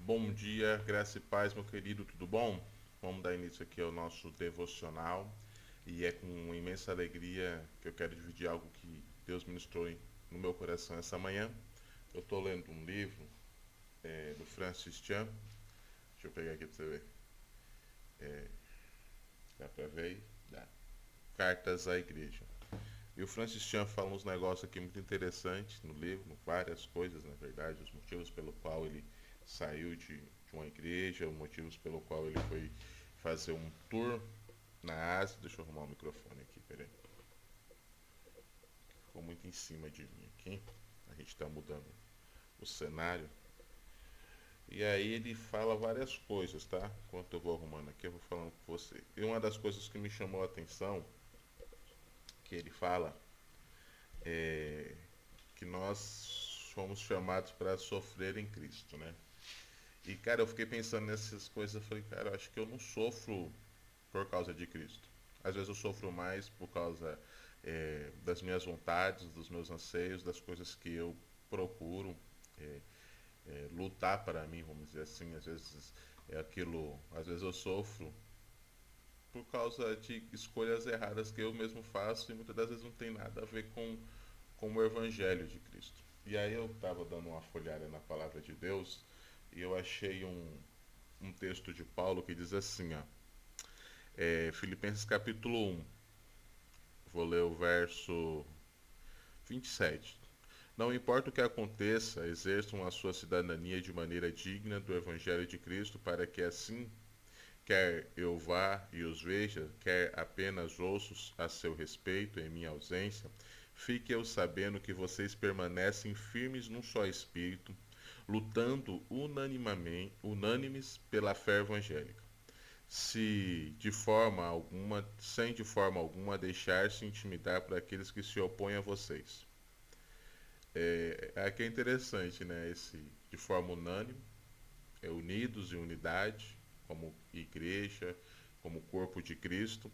Bom dia, graça e paz, meu querido, tudo bom? Vamos dar início aqui ao nosso devocional e é com imensa alegria que eu quero dividir algo que Deus ministrou no meu coração essa manhã. Eu estou lendo um livro do Francis Chan, deixa eu pegar aqui para você ver, dá para ver aí? Dá. Cartas à Igreja. E o Francis Chan fala uns negócios aqui muito interessantes no livro, várias coisas na verdade, os motivos pelo qual ele saiu de uma igreja, os motivos pelo qual ele foi fazer um tour na Ásia. Deixa eu arrumar o microfone aqui, peraí. Ficou muito em cima de mim aqui. A gente está mudando o cenário. E aí ele fala várias coisas, tá? Enquanto eu vou arrumando aqui, eu vou falando com você. E uma das coisas que me chamou a atenção, que ele fala, é que nós fomos chamados para sofrer em Cristo, né? E, cara, eu fiquei pensando nessas coisas, eu falei, cara, eu acho que eu não sofro por causa de Cristo. Às vezes eu sofro mais por causa das minhas vontades, dos meus anseios, das coisas que eu procuro lutar para mim, vamos dizer assim. Às vezes às vezes eu sofro por causa de escolhas erradas que eu mesmo faço e muitas das vezes não tem nada a ver com o Evangelho de Cristo. E aí eu estava dando uma folhada na palavra de Deus e eu achei um texto de Paulo que diz assim, ó, Filipenses capítulo 1, vou ler o verso 27. Não importa o que aconteça, exerçam a sua cidadania de maneira digna do Evangelho de Cristo, para que assim, quer eu vá e os veja, quer apenas ouço a seu respeito em minha ausência, fique eu sabendo que vocês permanecem firmes num só espírito, lutando unânimes pela fé evangélica, se de forma alguma, sem de forma alguma deixar-se intimidar por aqueles que se opõem a vocês. Aqui é interessante, né? Esse de forma unânime, unidos em unidade, como igreja, como corpo de Cristo,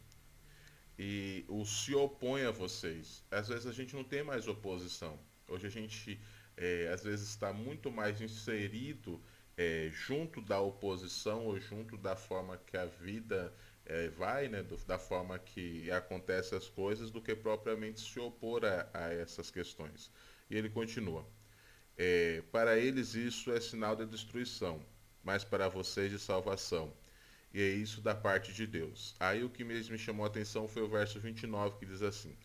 e o se opõe a vocês. Às vezes a gente não tem mais oposição. Hoje a gente, às vezes, está muito mais inserido junto da oposição ou junto da forma que a vida vai, né, da forma que acontecem as coisas, do que propriamente se opor a essas questões. E ele continua. Para eles isso é sinal de destruição, mas para vocês de salvação. E é isso da parte de Deus. Aí o que mesmo me chamou a atenção foi o verso 29, que diz assim: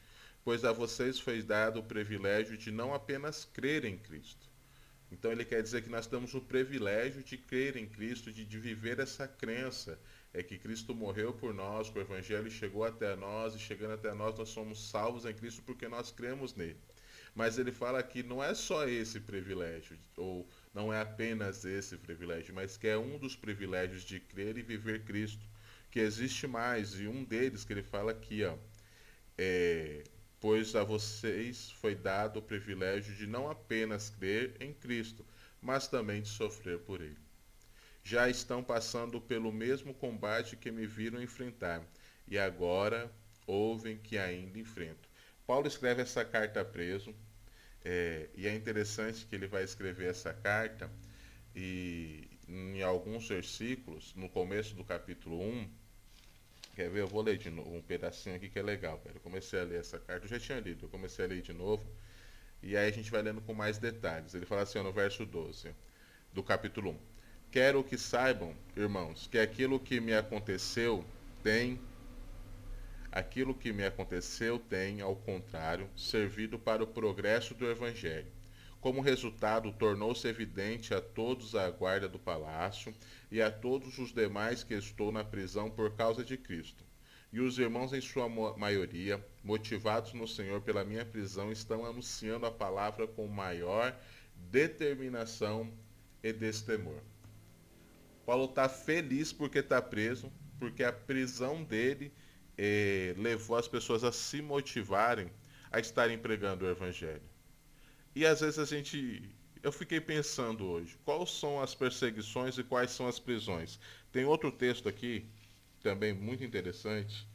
Pois a vocês foi dado o privilégio de não apenas crer em Cristo. Então ele quer dizer que nós temos o privilégio de crer em Cristo, de viver essa crença. É que Cristo morreu por nós, que o Evangelho chegou até nós, e chegando até nós, nós somos salvos em Cristo porque nós cremos nele. Mas ele fala que não é só esse privilégio, ou não é apenas esse privilégio, mas que é um dos privilégios de crer e viver Cristo, que existe mais, e um deles que ele fala aqui, ó, é, pois a vocês foi dado o privilégio de não apenas crer em Cristo, mas também de sofrer por ele. Já estão passando pelo mesmo combate que me viram enfrentar, e agora ouvem que ainda enfrento. Paulo escreve essa carta preso, e é interessante que ele vai escrever essa carta e em alguns versículos, no começo do capítulo 1, quer ver? Eu vou ler de novo um pedacinho aqui que é legal. Cara. Eu comecei a ler essa carta, eu já tinha lido, eu comecei a ler de novo, e aí a gente vai lendo com mais detalhes. Ele fala assim, ó, no verso 12 do capítulo 1. Quero que saibam, irmãos, que aquilo que me aconteceu tem, ao contrário, servido para o progresso do Evangelho. Como resultado, tornou-se evidente a todos a guarda do palácio e a todos os demais que estou na prisão por causa de Cristo. E os irmãos, em sua maioria, motivados no Senhor pela minha prisão, estão anunciando a palavra com maior determinação e destemor. Paulo está feliz porque está preso, porque a prisão dele levou as pessoas a se motivarem a estarem pregando o Evangelho. E às vezes eu fiquei pensando hoje, quais são as perseguições e quais são as prisões? Tem outro texto aqui, também muito interessante,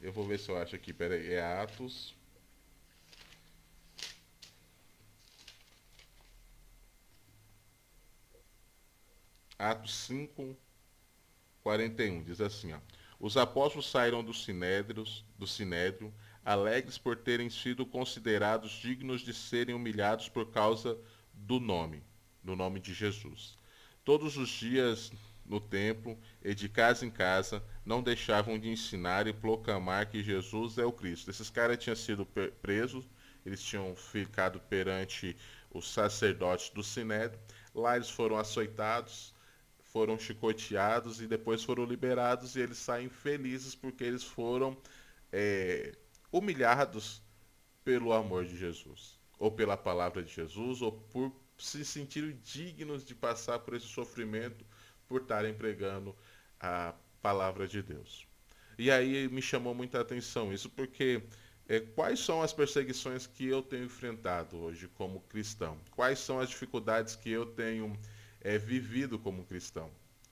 eu vou ver se eu acho aqui, peraí, é Atos. Atos 5, 41, diz assim, ó. Os apóstolos saíram do sinédrio, alegres por terem sido considerados dignos de serem humilhados por causa do nome de Jesus. Todos os dias no templo e de casa em casa não deixavam de ensinar e proclamar que Jesus é o Cristo. Esses caras tinham sido presos, eles tinham ficado perante os sacerdotes do Sinédrio. Lá eles foram açoitados, foram chicoteados e depois foram liberados, e eles saem felizes porque eles foram é, humilhados pelo amor de Jesus, ou pela palavra de Jesus, ou por se sentirem dignos de passar por esse sofrimento por estarem pregando a palavra de Deus. E aí me chamou muita atenção isso, porque quais são as perseguições que eu tenho enfrentado hoje como cristão? Quais são as dificuldades que eu tenho vivido como cristão?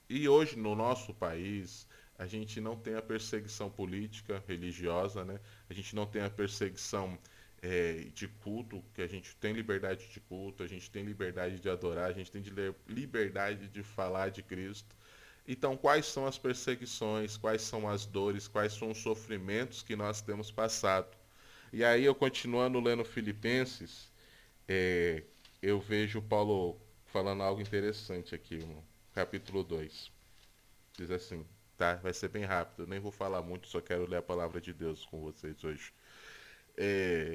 E hoje no nosso país a gente não tem a perseguição política, religiosa, né? A gente não tem a perseguição de culto, que a gente tem liberdade de culto, a gente tem liberdade de adorar, a gente tem liberdade de falar de Cristo. Então, quais são as perseguições, quais são as dores, quais são os sofrimentos que nós temos passado? E aí, eu continuando lendo Filipenses, é, eu vejo Paulo falando algo interessante aqui, no capítulo 2. Diz assim, tá? Vai ser bem rápido, eu nem vou falar muito, só quero ler a palavra de Deus com vocês hoje.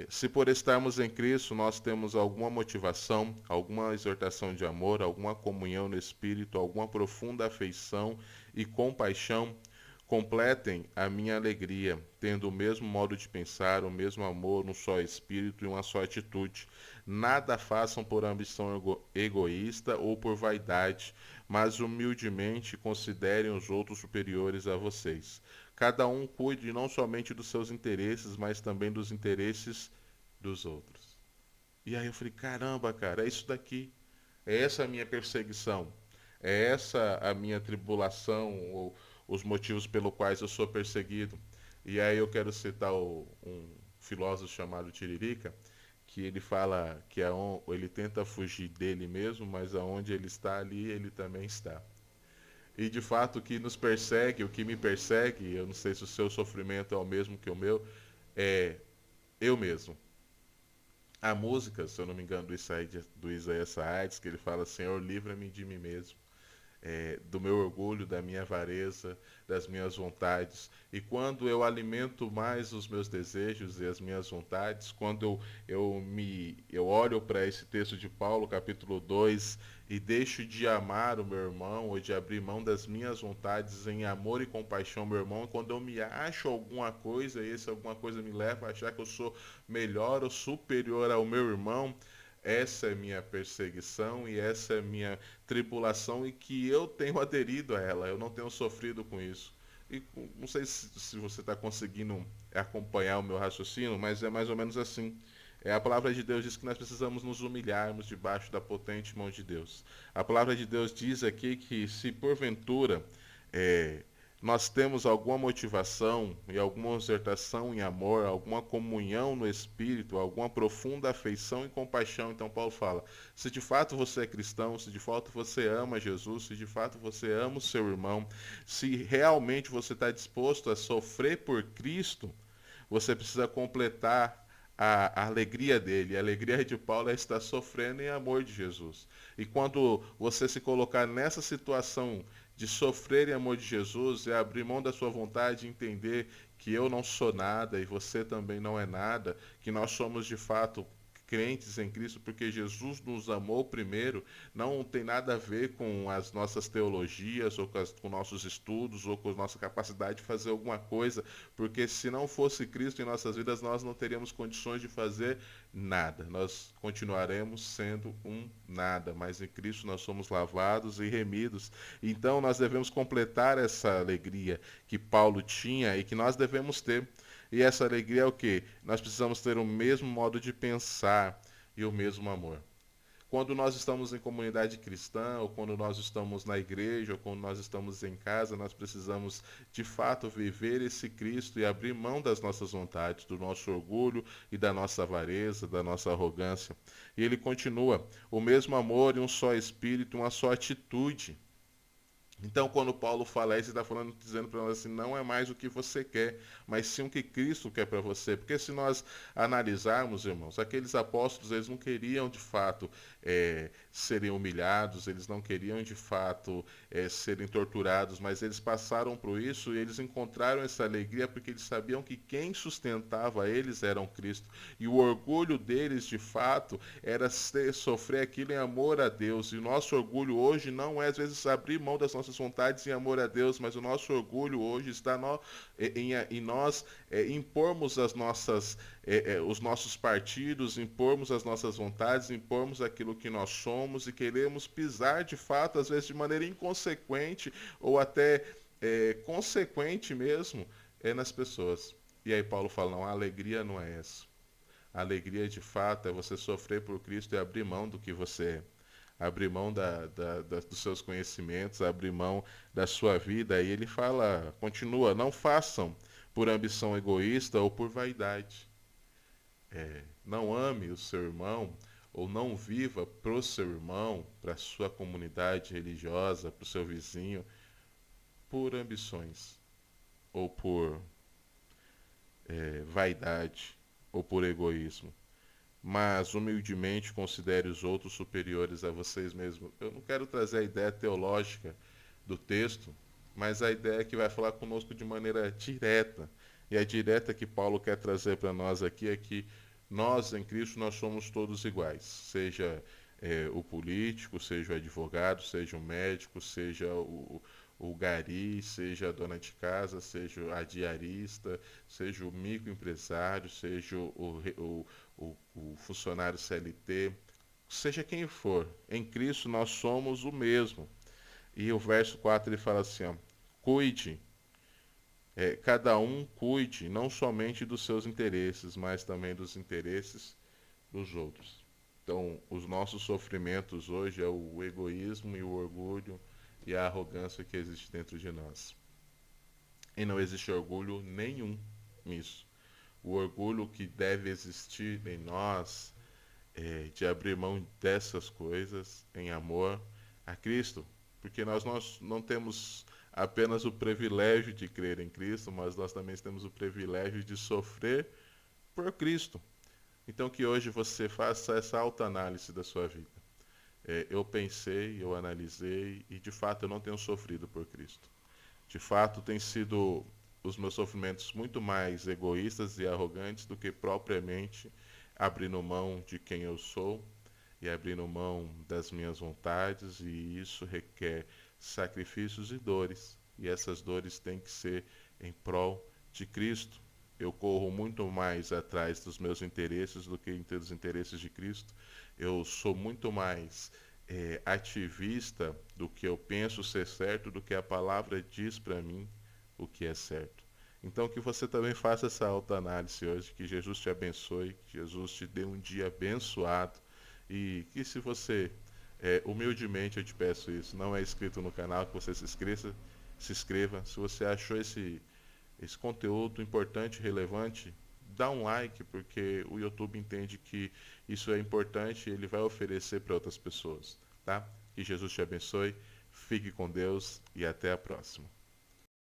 Se por estarmos em Cristo nós temos alguma motivação, alguma exortação de amor, alguma comunhão no Espírito, alguma profunda afeição e compaixão, completem a minha alegria, tendo o mesmo modo de pensar, o mesmo amor, um só Espírito e uma só atitude. Nada façam por ambição egoísta ou por vaidade, mas humildemente considerem os outros superiores a vocês. Cada um cuide não somente dos seus interesses, mas também dos interesses dos outros. E aí eu falei, caramba, cara, é isso daqui. É essa a minha perseguição. É essa a minha tribulação, ou os motivos pelos quais eu sou perseguido. E aí eu quero citar um filósofo chamado Tiririca, que ele fala que ele tenta fugir dele mesmo, mas aonde ele está ali, ele também está. E de fato o que nos persegue, o que me persegue, eu não sei se o seu sofrimento é o mesmo que o meu, é eu mesmo. A música, se eu não me engano, do Isaías Saades, que ele fala: Senhor, livra-me de mim mesmo, do meu orgulho, da minha avareza, das minhas vontades. E quando eu alimento mais os meus desejos e as minhas vontades, quando eu olho para esse texto de Paulo, capítulo 2, e deixo de amar o meu irmão, ou de abrir mão das minhas vontades em amor e compaixão ao meu irmão, quando eu me acho alguma coisa, e essa alguma coisa me leva a achar que eu sou melhor ou superior ao meu irmão, essa é minha perseguição e essa é minha tribulação, e que eu tenho aderido a ela, eu não tenho sofrido com isso. E não sei se você está conseguindo acompanhar o meu raciocínio, mas é mais ou menos assim. A palavra de Deus diz que nós precisamos nos humilharmos debaixo da potente mão de Deus. A palavra de Deus diz aqui que se porventura é, nós temos alguma motivação e alguma exortação em amor, alguma comunhão no Espírito, alguma profunda afeição e compaixão. Então Paulo fala, se de fato você é cristão, se de fato você ama Jesus, se de fato você ama o seu irmão, se realmente você está disposto a sofrer por Cristo, você precisa completar a alegria dele. A alegria de Paulo é estar sofrendo em amor de Jesus. E quando você se colocar nessa situação de sofrer em amor de Jesus, é abrir mão da sua vontade e entender que eu não sou nada e você também não é nada, que nós somos de fato crentes em Cristo porque Jesus nos amou primeiro, não tem nada a ver com as nossas teologias ou com nossos estudos ou com a nossa capacidade de fazer alguma coisa, porque se não fosse Cristo em nossas vidas, nós não teríamos condições de fazer nada. Nós continuaremos sendo um nada, mas em Cristo nós somos lavados e remidos. Então nós devemos completar essa alegria que Paulo tinha e que nós devemos ter. E essa alegria é o quê? Nós precisamos ter o mesmo modo de pensar e o mesmo amor. Quando nós estamos em comunidade cristã, ou quando nós estamos na igreja, ou quando nós estamos em casa, nós precisamos de fato viver esse Cristo e abrir mão das nossas vontades, do nosso orgulho e da nossa avareza, da nossa arrogância. E ele continua: o mesmo amor e um só espírito, uma só atitude. Então, quando Paulo fala isso, ele está falando, dizendo para nós assim, não é mais o que você quer, mas sim o que Cristo quer para você. Porque se nós analisarmos, irmãos, aqueles apóstolos, eles não queriam de fato serem humilhados, eles não queriam de fato serem torturados, mas eles passaram por isso e eles encontraram essa alegria porque eles sabiam que quem sustentava eles era um Cristo. E o orgulho deles, de fato, era sofrer aquilo em amor a Deus. E o nosso orgulho hoje não é, às vezes, abrir mão das nossas vontades em amor a Deus, mas o nosso orgulho hoje está em nós impormos os nossos partidos, impormos as nossas vontades, impormos aquilo que nós somos e queremos pisar de fato, às vezes de maneira inconsequente ou até consequente mesmo, nas pessoas. E aí Paulo fala, não, a alegria não é essa. A alegria de fato é você sofrer por Cristo e abrir mão do que você é. Abrir mão dos seus conhecimentos, abrir mão da sua vida. E ele fala, continua, não façam por ambição egoísta ou por vaidade. Não ame o seu irmão ou não viva pro seu irmão, para a sua comunidade religiosa, para o seu vizinho, por ambições ou por vaidade ou por egoísmo, mas humildemente considere os outros superiores a vocês mesmos. Eu não quero trazer a ideia teológica do texto, mas a ideia que vai falar conosco de maneira direta. E a direta que Paulo quer trazer para nós aqui é que nós, em Cristo, nós somos todos iguais. Seja o político, seja o advogado, seja o médico, seja o gari, seja a dona de casa, seja a diarista, seja o microempresário, seja o funcionário CLT, seja quem for, em Cristo nós somos o mesmo. E o verso 4 ele fala assim, ó, cuide, cada um cuide não somente dos seus interesses, mas também dos interesses dos outros. Então, os nossos sofrimentos hoje é o egoísmo e o orgulho e a arrogância que existe dentro de nós. E não existe orgulho nenhum nisso. O orgulho que deve existir em nós de abrir mão dessas coisas em amor a Cristo, porque nós não temos apenas o privilégio de crer em Cristo, mas nós também temos o privilégio de sofrer por Cristo. Então que hoje você faça essa autoanálise da sua vida. Eu pensei, eu analisei e de fato eu não tenho sofrido por Cristo. De fato tem sido os meus sofrimentos muito mais egoístas e arrogantes do que propriamente abrindo mão de quem eu sou e abrindo mão das minhas vontades, e isso requer sacrifícios e dores, e essas dores têm que ser em prol de Cristo. Eu corro muito mais atrás dos meus interesses do que dos interesses de Cristo. Eu sou muito mais ativista do que eu penso ser certo, do que a palavra diz para mim o que é certo. Então que você também faça essa autoanálise hoje, que Jesus te abençoe, que Jesus te dê um dia abençoado e que se você, humildemente eu te peço isso, não é inscrito no canal, que você se inscreva. Se você achou esse conteúdo importante, relevante, dá um like, porque o YouTube entende que isso é importante e ele vai oferecer para outras pessoas, tá? Que Jesus te abençoe, fique com Deus e até a próxima.